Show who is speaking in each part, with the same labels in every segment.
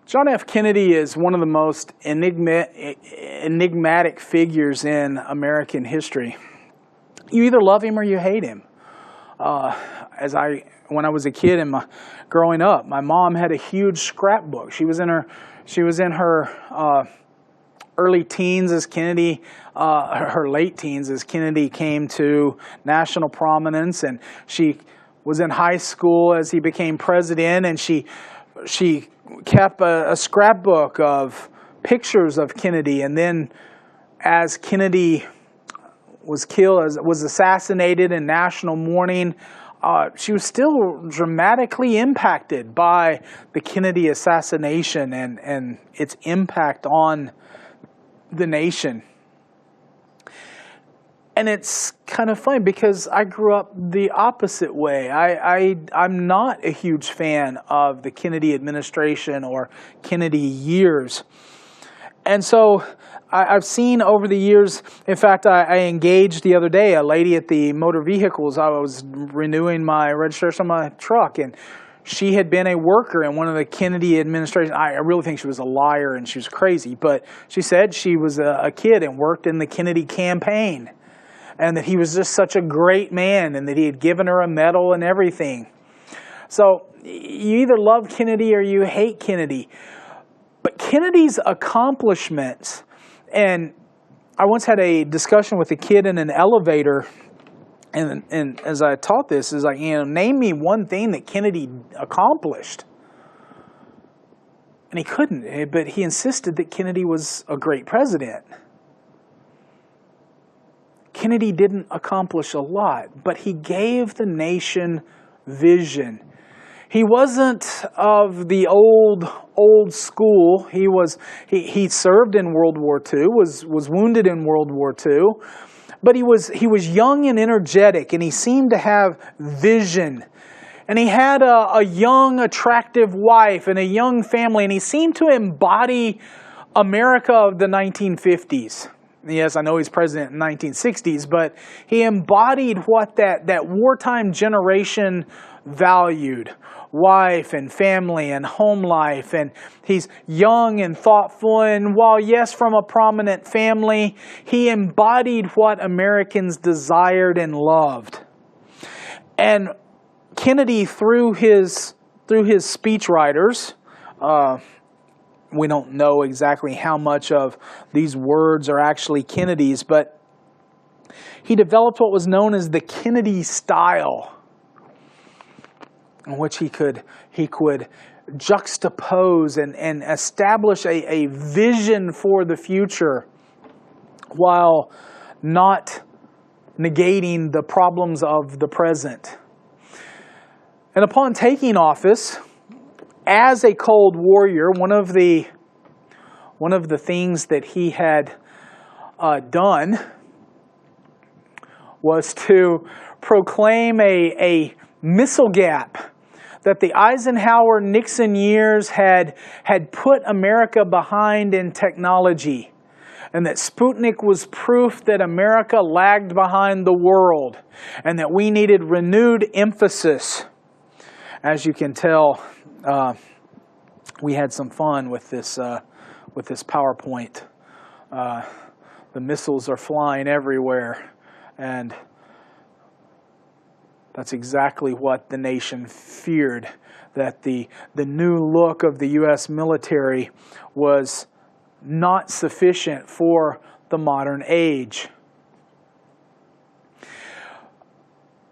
Speaker 1: John F. Kennedy is one of the most enigmatic figures in American history. You either love him or you hate him. When I was a kid and growing up, my mom had a huge scrapbook. She was in her early teens as Kennedy, her late teens as Kennedy came to national prominence, and she was in high school as he became president, and she kept a scrapbook of pictures of Kennedy. And then as Kennedy was assassinated in national mourning, she was still dramatically impacted by the Kennedy assassination and its impact on the nation. And it's kind of funny because I grew up the opposite way. I'm not a huge fan of the Kennedy administration or Kennedy years. And so I've seen over the years, in fact, I engaged the other day a lady at the motor vehicles. I was renewing my registration on my truck, and she had been a worker in one of the Kennedy administration. I really think she was a liar and she was crazy, but she said she was a kid and worked in the Kennedy campaign, and that he was just such a great man and that he had given her a medal and everything. So you either love Kennedy or you hate Kennedy. But Kennedy's accomplishments, and I once had a discussion with a kid in an elevator, and as I taught this, is like, name me one thing that Kennedy accomplished. And he couldn't, but he insisted that Kennedy was a great president. Kennedy didn't accomplish a lot, but he gave the nation vision. He wasn't of the old school. He served in World War II, was wounded in World War II, but he was young and energetic, and he seemed to have vision. And he had a young, attractive wife and a young family, and he seemed to embody America of the 1950s. Yes, I know he's president in the 1960s, but he embodied what that wartime generation valued. Wife and family and home life, and he's young and thoughtful, and while yes, from a prominent family, he embodied what Americans desired and loved. And Kennedy, through his speechwriters, we don't know exactly how much of these words are actually Kennedy's, but he developed what was known as the Kennedy style, in which he could juxtapose and establish a vision for the future while not negating the problems of the present. And upon taking office, as a Cold Warrior, one of the things that he had done was to proclaim a missile gap that the Eisenhower-Nixon years had put America behind in technology, and that Sputnik was proof that America lagged behind the world, and that we needed renewed emphasis. As you can tell, we had some fun with this PowerPoint. The missiles are flying everywhere, and that's exactly what the nation feared, that the new look of the U.S. military was not sufficient for the modern age.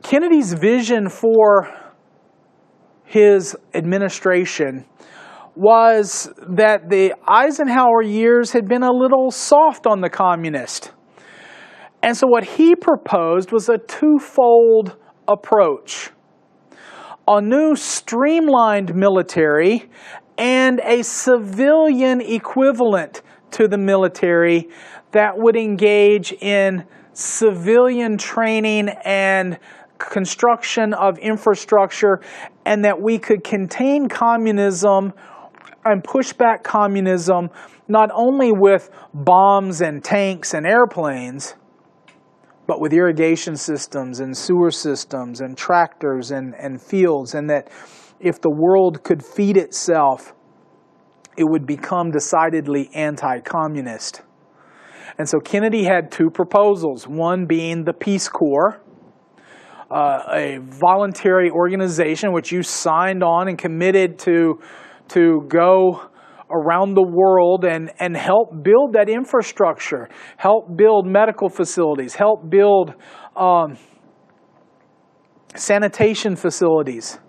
Speaker 1: Kennedy's vision for his administration was that the Eisenhower years had been a little soft on the communists. And so what he proposed was a twofold approach: a new streamlined military and a civilian equivalent to the military that would engage in civilian training and construction of infrastructure, and that we could contain communism and push back communism not only with bombs and tanks and airplanes, but with irrigation systems and sewer systems and tractors and fields, and that if the world could feed itself it would become decidedly anti-communist. And so Kennedy had two proposals, one being the Peace Corps, a voluntary organization which you signed on and committed to go around the world and help build that infrastructure, help build medical facilities, help build sanitation facilities,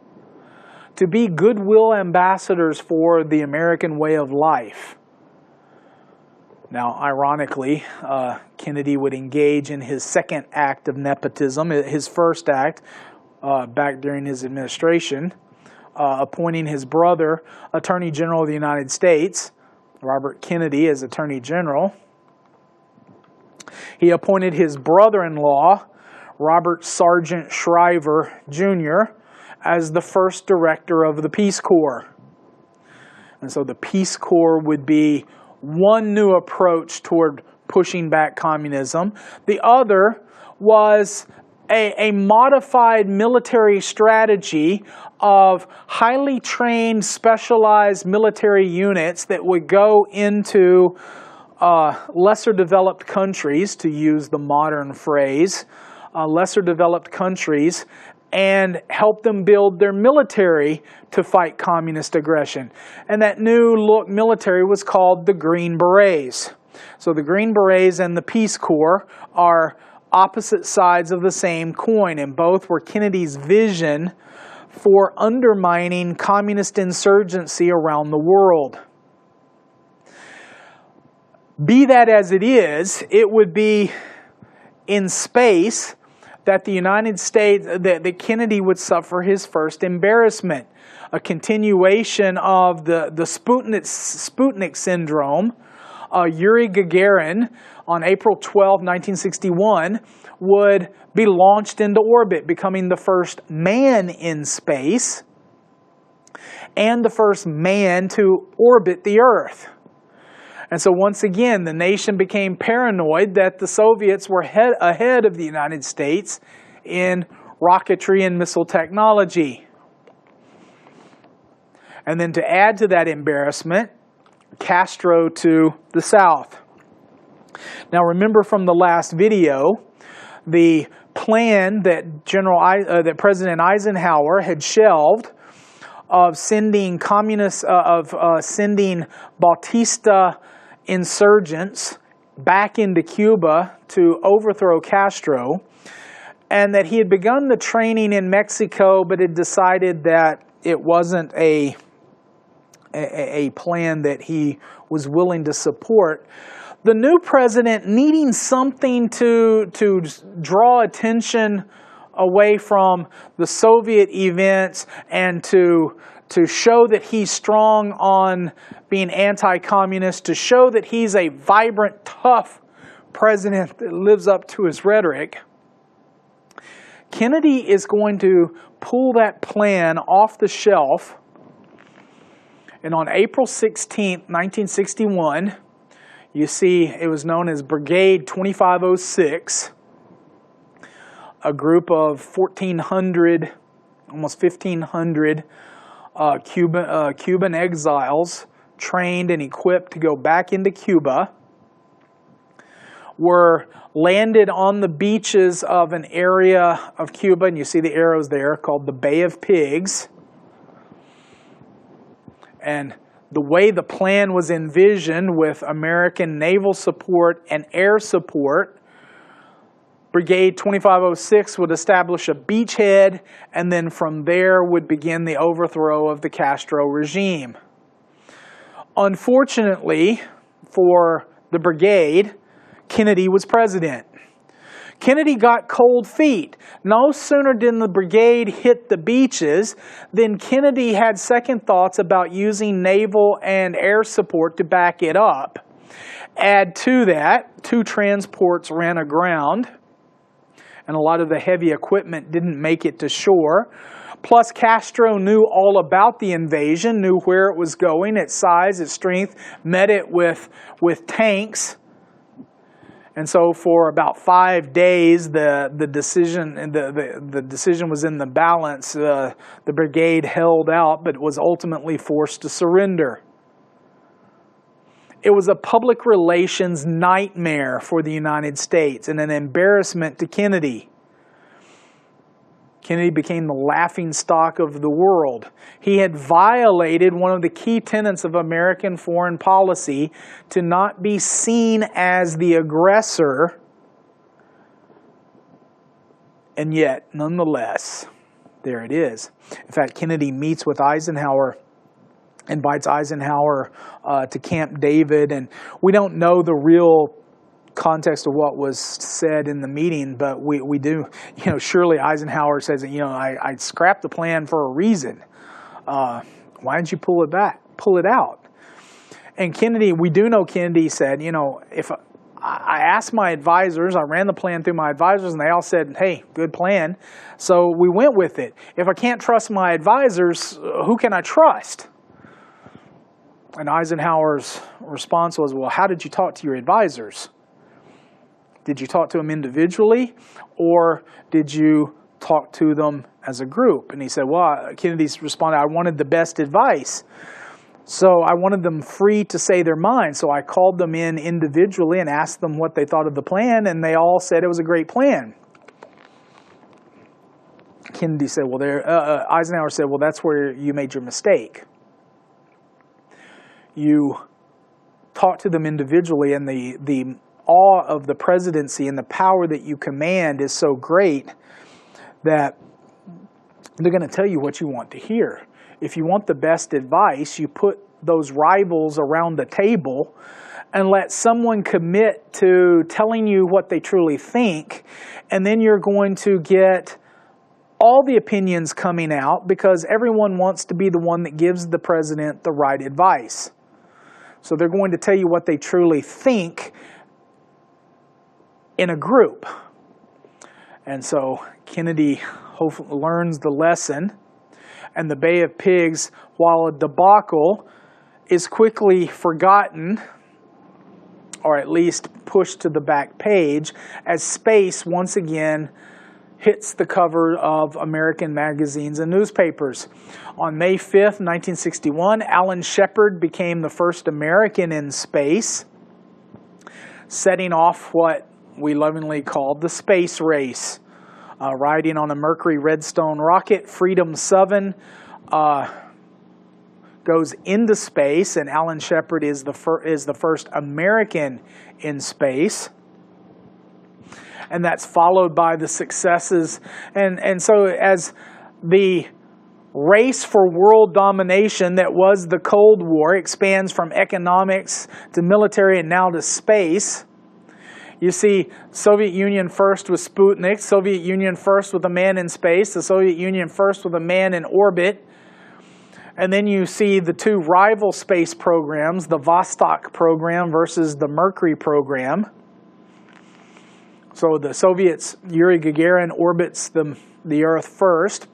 Speaker 1: to be goodwill ambassadors for the American way of life. Now, ironically, Kennedy would engage in his second act of nepotism, his first act back during his administration, appointing his brother, Attorney General of the United States, Robert Kennedy, as Attorney General. He appointed his brother-in-law, Robert Sargent Shriver, Jr., as the first director of the Peace Corps. And so the Peace Corps would be one new approach toward pushing back communism. The other was a modified military strategy of highly trained, specialized military units that would go into lesser developed countries, to use the modern phrase, lesser developed countries, and help them build their military to fight communist aggression. And that new look military was called the Green Berets. So the Green Berets and the Peace Corps are opposite sides of the same coin, and both were Kennedy's vision for undermining communist insurgency around the world. Be that as it is, it would be in space that the United States, that Kennedy would suffer his first embarrassment, a continuation of the Sputnik syndrome. Yuri Gagarin, on April 12, 1961, would be launched into orbit, becoming the first man in space and the first man to orbit the Earth. And so once again, the nation became paranoid that the Soviets were ahead of the United States in rocketry and missile technology. And then to add to that embarrassment, Castro to the south. Now remember from the last video, the plan that that President Eisenhower had shelved of sending sending Bautista insurgents back into Cuba to overthrow Castro, and that he had begun the training in Mexico, but had decided that it wasn't a plan that he was willing to support. The new president, needing something to draw attention away from the Soviet events and to show that he's strong on being anti-communist, to show that he's a vibrant, tough president that lives up to his rhetoric, Kennedy is going to pull that plan off the shelf. And on April 16, 1961, you see it was known as Brigade 2506, a group of 1,400, almost 1,500 Cuban exiles trained and equipped to go back into Cuba, were landed on the beaches of an area of Cuba, and you see the arrows there, called the Bay of Pigs. And the way the plan was envisioned, with American naval support and air support, Brigade 2506 would establish a beachhead, and then from there would begin the overthrow of the Castro regime. Unfortunately for the brigade, Kennedy was president. Kennedy got cold feet. No sooner did the brigade hit the beaches than Kennedy had second thoughts about using naval and air support to back it up. Add to that, 2 transports ran aground, and a lot of the heavy equipment didn't make it to shore. Plus, Castro knew all about the invasion, knew where it was going, its size, its strength, met it with tanks. And so for about 5 days, the decision was in the balance. The brigade held out, but was ultimately forced to surrender. It was a public relations nightmare for the United States and an embarrassment to Kennedy. Kennedy became the laughingstock of the world. He had violated one of the key tenets of American foreign policy to not be seen as the aggressor. And yet, nonetheless, there it is. In fact, Kennedy meets with Eisenhower, invites Eisenhower to Camp David, and we don't know the real context of what was said in the meeting, but we do, surely Eisenhower says that, I scrapped the plan for a reason. Why didn't you pull it out? And Kennedy, we do know Kennedy said, if I asked my advisors, I ran the plan through my advisors, and they all said, hey, good plan. So we went with it. If I can't trust my advisors, who can I trust? And Eisenhower's response was, well, how did you talk to your advisors? Did you talk to them individually, or did you talk to them as a group? And he said, well, Kennedy's responded, I wanted the best advice. So I wanted them free to say their mind. So I called them in individually and asked them what they thought of the plan, and they all said it was a great plan. Kennedy said, well, Eisenhower said, well, that's where you made your mistake. You talked to them individually, and the awe of the presidency and the power that you command is so great that they're going to tell you what you want to hear. If you want the best advice, you put those rivals around the table and let someone commit to telling you what they truly think, and then you're going to get all the opinions coming out because everyone wants to be the one that gives the president the right advice. So they're going to tell you what they truly think in a group. And so Kennedy hopefully learns the lesson, and the Bay of Pigs, while a debacle, is quickly forgotten, or at least pushed to the back page, as space once again hits the cover of American magazines and newspapers. On May 5th, 1961, Alan Shepard became the first American in space, setting off what we lovingly called the space race. Riding on a Mercury Redstone rocket, Freedom 7 goes into space, and Alan Shepard is the first American in space. And that's followed by the successes. And so as the race for world domination that was the Cold War expands from economics to military and now to space, you see Soviet Union first with Sputnik, Soviet Union first with a man in space, the Soviet Union first with a man in orbit. And then you see the two rival space programs, the Vostok program versus the Mercury program. So the Soviets, Yuri Gagarin orbits the Earth first.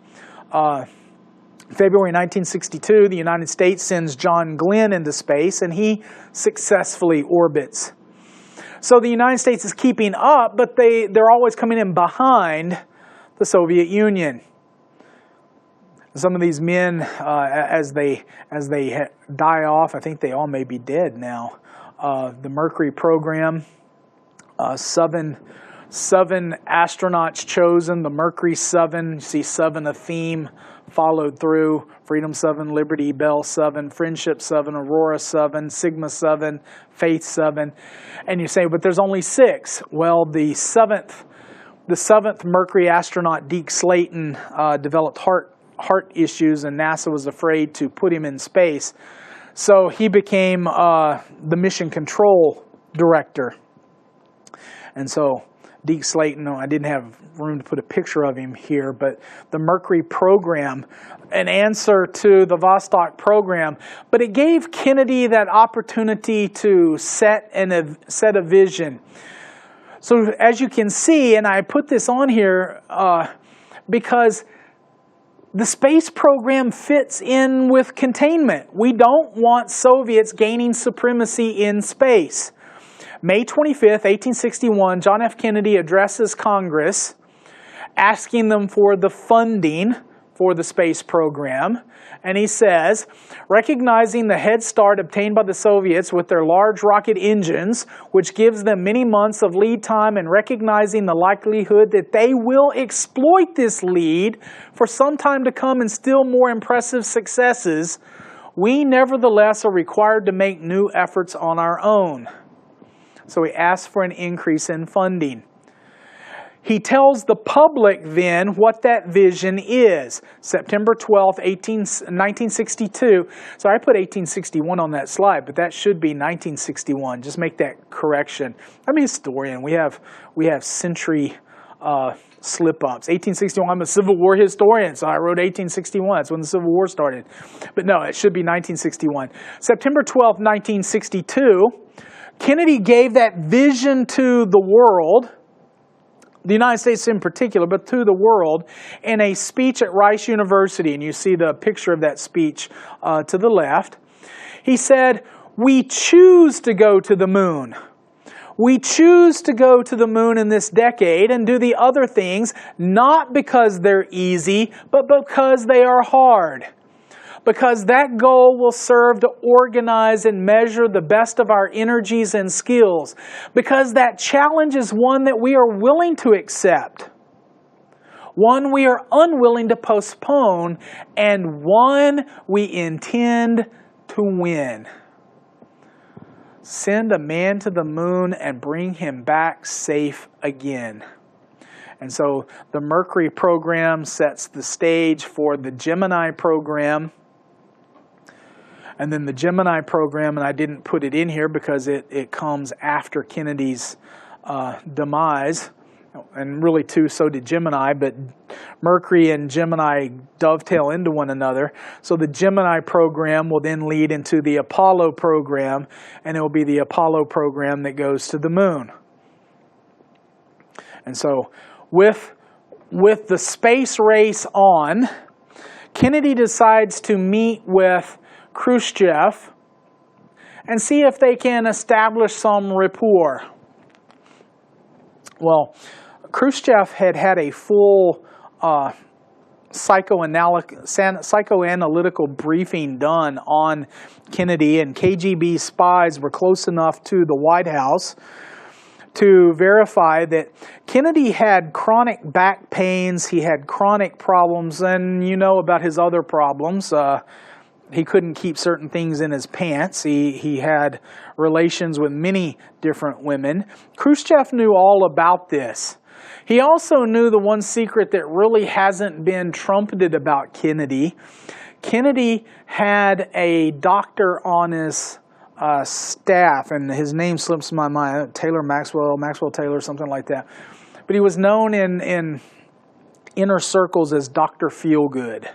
Speaker 1: February 1962, the United States sends John Glenn into space, and he successfully orbits. So the United States is keeping up, but they're always coming in behind the Soviet Union. Some of these men, as they die off, I think they all may be dead now. The Mercury program, seven astronauts chosen. The Mercury 7, you see 7 a theme followed through. Freedom 7, Liberty Bell 7, Friendship 7, Aurora 7, Sigma 7, Faith 7. And you say, but there's only 6. Well, the seventh Mercury astronaut, Deke Slayton, developed heart issues, and NASA was afraid to put him in space. So he became the mission control director. And so Deke Slayton, I didn't have room to put a picture of him here, but the Mercury program, an answer to the Vostok program, but it gave Kennedy that opportunity to set a vision. So as you can see, and I put this on here because the space program fits in with containment. We don't want Soviets gaining supremacy in space. May 25th, 1861, John F. Kennedy addresses Congress, asking them for the funding for the space program. And he says, recognizing the head start obtained by the Soviets with their large rocket engines, which gives them many months of lead time, and recognizing the likelihood that they will exploit this lead for some time to come and still more impressive successes, we nevertheless are required to make new efforts on our own. So he asks for an increase in funding. He tells the public then what that vision is. September 12th, 1962. So I put 1861 on that slide, but that should be 1961. Just make that correction. I'm a historian. We have century slip-ups. 1861, I'm a Civil War historian, so I wrote 1861. That's when the Civil War started. But no, it should be 1961. September 12th, 1962, Kennedy gave that vision to the world, the United States in particular, but to the world, in a speech at Rice University. And you see the picture of that speech to the left. He said, "We choose to go to the moon. We choose to go to the moon in this decade and do the other things, not because they're easy, but because they are hard. Because that goal will serve to organize and measure the best of our energies and skills. Because that challenge is one that we are willing to accept, one we are unwilling to postpone, and one we intend to win. Send a man to the moon and bring him back safe again." And so the Mercury program sets the stage for the Gemini program. And then the Gemini program, and I didn't put it in here because it comes after Kennedy's demise, and really too, so did Gemini, but Mercury and Gemini dovetail into one another. So the Gemini program will then lead into the Apollo program, and it will be the Apollo program that goes to the moon. And so with the space race on, Kennedy decides to meet with Khrushchev and see if they can establish some rapport. Well, Khrushchev had a full psychoanalytical briefing done on Kennedy, and KGB spies were close enough to the White House to verify that Kennedy had chronic back pains, he had chronic problems, and you know about his other problems. He couldn't keep certain things in his pants. He had relations with many different women. Khrushchev knew all about this. He also knew the one secret that really hasn't been trumpeted about Kennedy. Kennedy had a doctor on his staff, and his name slips my mind, Maxwell Taylor, something like that. But he was known in inner circles as Dr. Feelgood.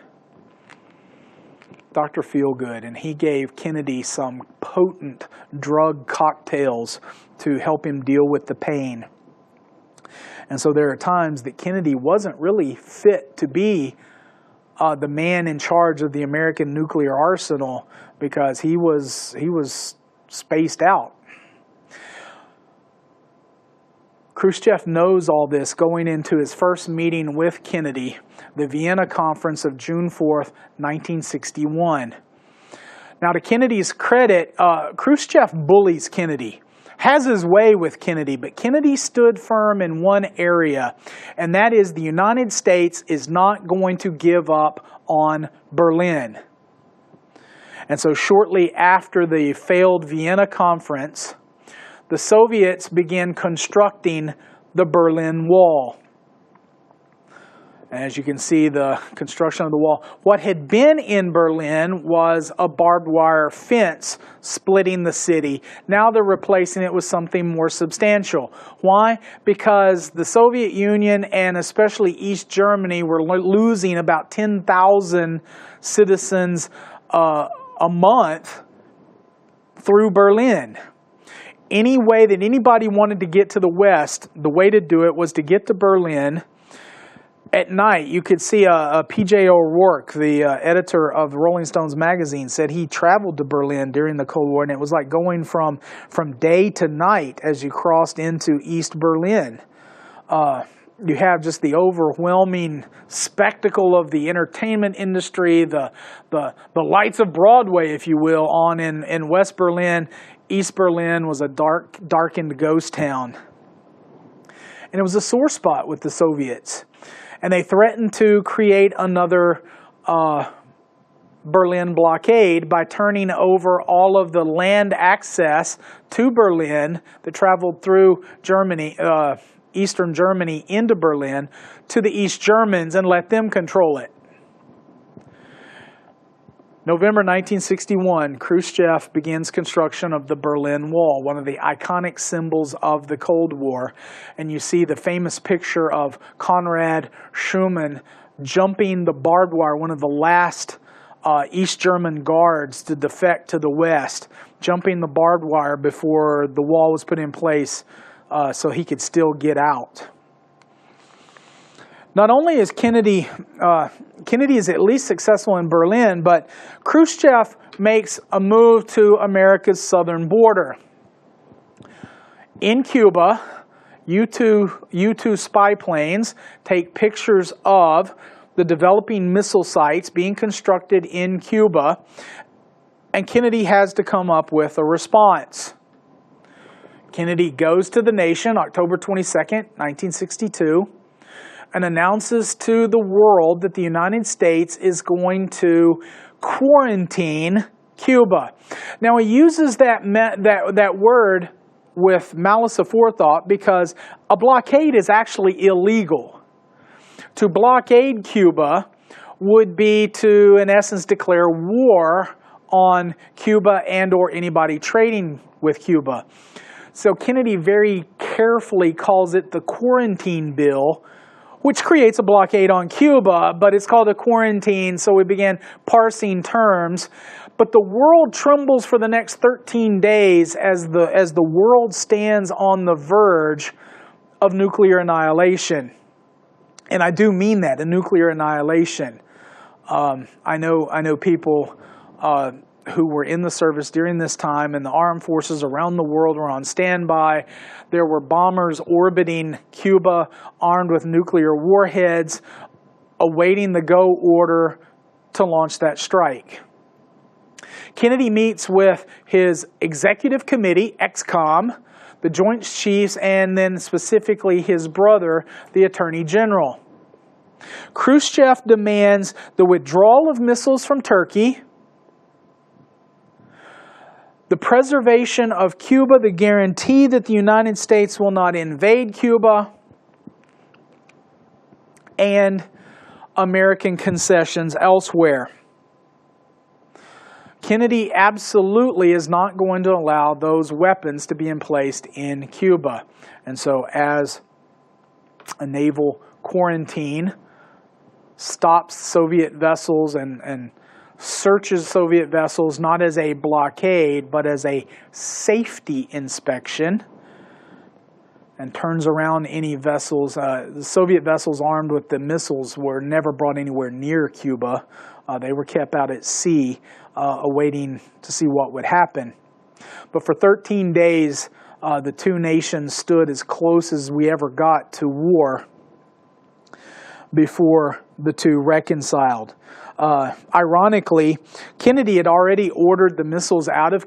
Speaker 1: Dr. Feelgood, and he gave Kennedy some potent drug cocktails to help him deal with the pain. And so there are times that Kennedy wasn't really fit to be the man in charge of the American nuclear arsenal because he was spaced out. Khrushchev knows all this going into his first meeting with Kennedy, the Vienna Conference of June 4th, 1961. Now, to Kennedy's credit, Khrushchev bullies Kennedy, has his way with Kennedy, but Kennedy stood firm in one area, and that is the United States is not going to give up on Berlin. And so shortly after the failed Vienna Conference, the Soviets began constructing the Berlin Wall. And as you can see, the construction of the wall. What had been in Berlin was a barbed wire fence splitting the city. Now they're replacing it with something more substantial. Why? Because the Soviet Union and especially East Germany were losing about 10,000 citizens a month through Berlin. Any way that anybody wanted to get to the West, the way to do it was to get to Berlin. At night, you could see a P.J. O'Rourke, the editor of Rolling Stones magazine, said he traveled to Berlin during the Cold War, and it was like going from day to night as you crossed into East Berlin. You have just the overwhelming spectacle of the entertainment industry, the lights of Broadway, if you will, on in West Berlin. East Berlin was a darkened ghost town. And it was a sore spot with the Soviets. And they threatened to create another Berlin blockade by turning over all of the land access to Berlin that traveled through Germany, Eastern Germany into Berlin, to the East Germans and let them control it. November 1961, Khrushchev begins construction of the Berlin Wall, one of the iconic symbols of the Cold War. And you see the famous picture of Konrad Schumann jumping the barbed wire, one of the last East German guards to defect to the West, jumping the barbed wire before the wall was put in place so he could still get out. Not only is Kennedy is at least successful in Berlin, but Khrushchev makes a move to America's southern border. In Cuba, U-2 spy planes take pictures of the developing missile sites being constructed in Cuba, and Kennedy has to come up with a response. Kennedy goes to the nation October 22nd, 1962, and announces to the world that the United States is going to quarantine Cuba. Now, he uses that word with malice aforethought because a blockade is actually illegal. To blockade Cuba would be to, in essence, declare war on Cuba and or anybody trading with Cuba. So Kennedy very carefully calls it the quarantine bill, which creates a blockade on Cuba, but it's called a quarantine, so we began parsing terms. But the world trembles for the next 13 days as the world stands on the verge of nuclear annihilation. And I do mean that, a nuclear annihilation. I know people who were in the service during this time, and the armed forces around the world were on standby. There were bombers orbiting Cuba armed with nuclear warheads, awaiting the go order to launch that strike. Kennedy meets with his executive committee, ExComm, the Joint Chiefs, and then specifically his brother, the Attorney General. Khrushchev demands the withdrawal of missiles from Turkey, the preservation of Cuba, the guarantee that the United States will not invade Cuba, and American concessions elsewhere. Kennedy absolutely is not going to allow those weapons to be emplaced in Cuba. And so as a naval quarantine stops Soviet vessels and searches Soviet vessels not as a blockade, but as a safety inspection, and turns around any vessels. The Soviet vessels armed with the missiles were never brought anywhere near Cuba. They were kept out at sea, awaiting to see what would happen. But for 13 days, the two nations stood as close as we ever got to war before the two reconciled. Ironically, Kennedy had already ordered the missiles out of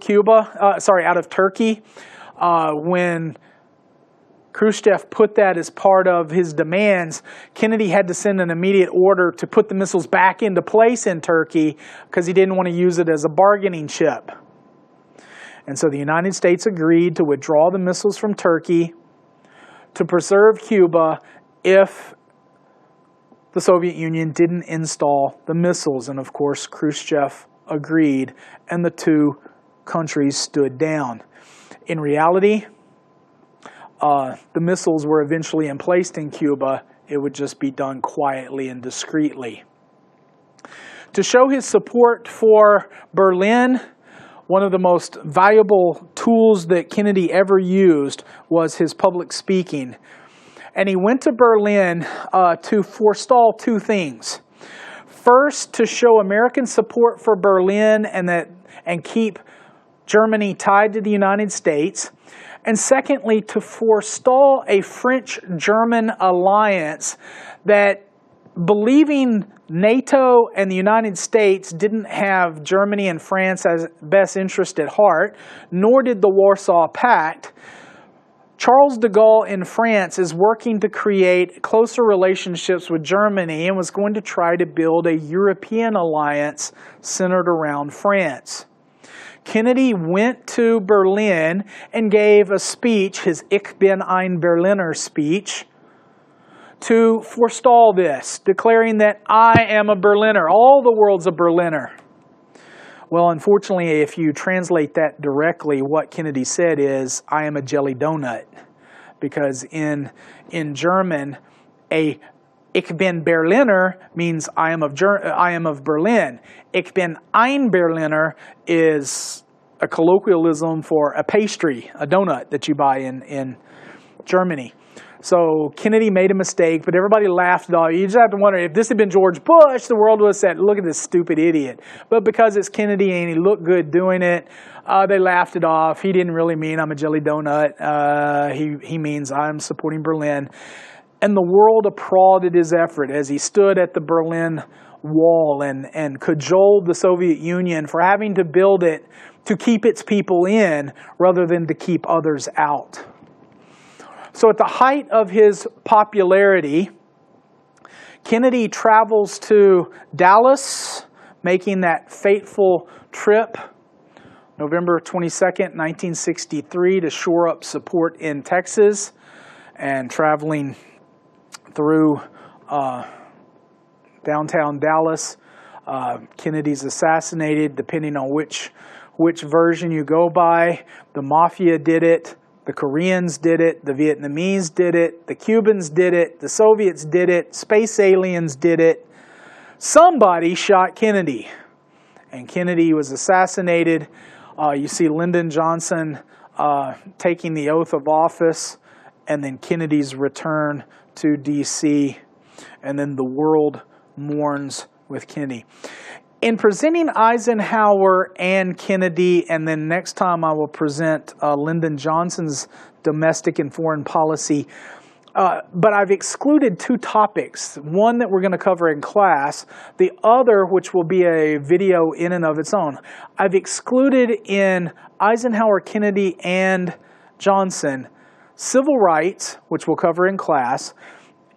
Speaker 1: Turkey. When Khrushchev put that as part of his demands, Kennedy had to send an immediate order to put the missiles back into place in Turkey because he didn't want to use it as a bargaining chip. And so the United States agreed to withdraw the missiles from Turkey to preserve Cuba if the Soviet Union didn't install the missiles. And of course, Khrushchev agreed, and the two countries stood down. In reality, the missiles were eventually emplaced in Cuba. It would just be done quietly and discreetly. To show his support for Berlin, one of the most valuable tools that Kennedy ever used was his public speaking. And he went to Berlin to forestall two things. First, to show American support for Berlin and keep Germany tied to the United States. And secondly, to forestall a French-German alliance that, believing NATO and the United States didn't have Germany and France as best interest at heart, nor did the Warsaw Pact, Charles de Gaulle in France is working to create closer relationships with Germany and was going to try to build a European alliance centered around France. Kennedy went to Berlin and gave a speech, his Ich bin ein Berliner speech, to forestall this, declaring that I am a Berliner, all the world's a Berliner. Well, unfortunately, if you translate that directly, what Kennedy said is, I am a jelly donut. Because in German, a Ich bin Berliner means I am of Berlin. Ich bin ein Berliner is a colloquialism for a pastry, a donut that you buy in Germany. So Kennedy made a mistake, but everybody laughed it off. You just have to wonder, if this had been George Bush, the world would have said, look at this stupid idiot. But because it's Kennedy and he looked good doing it, they laughed it off. He didn't really mean I'm a jelly donut. He means I'm supporting Berlin. And the world applauded his effort as he stood at the Berlin Wall and cajoled the Soviet Union for having to build it to keep its people in rather than to keep others out. So at the height of his popularity, Kennedy travels to Dallas, making that fateful trip, November 22nd, 1963, to shore up support in Texas, and traveling through downtown Dallas. Kennedy's assassinated, depending on which version you go by. The Mafia did it. The Koreans did it, the Vietnamese did it, the Cubans did it, the Soviets did it, space aliens did it. Somebody shot Kennedy, and Kennedy was assassinated. You see Lyndon Johnson taking the oath of office, and then Kennedy's return to D.C., and then the world mourns with Kennedy. In presenting Eisenhower and Kennedy, and then next time I will present Lyndon Johnson's domestic and foreign policy, but I've excluded two topics. One that we're going to cover in class, the other, which will be a video in and of its own. I've excluded in Eisenhower, Kennedy, and Johnson civil rights, which we'll cover in class,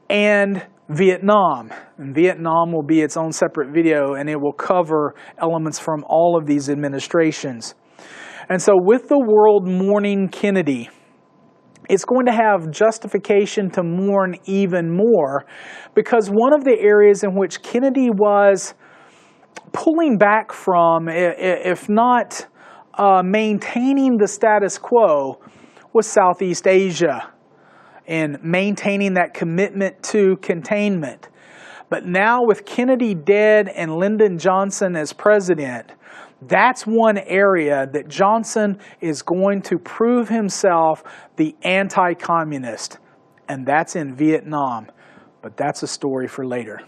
Speaker 1: and Vietnam. And Vietnam will be its own separate video, and it will cover elements from all of these administrations. And so with the world mourning Kennedy, it's going to have justification to mourn even more, because one of the areas in which Kennedy was pulling back from, if not maintaining the status quo, was Southeast Asia, and maintaining that commitment to containment. But now with Kennedy dead and Lyndon Johnson as president, that's one area that Johnson is going to prove himself the anti-communist, and that's in Vietnam. But that's a story for later.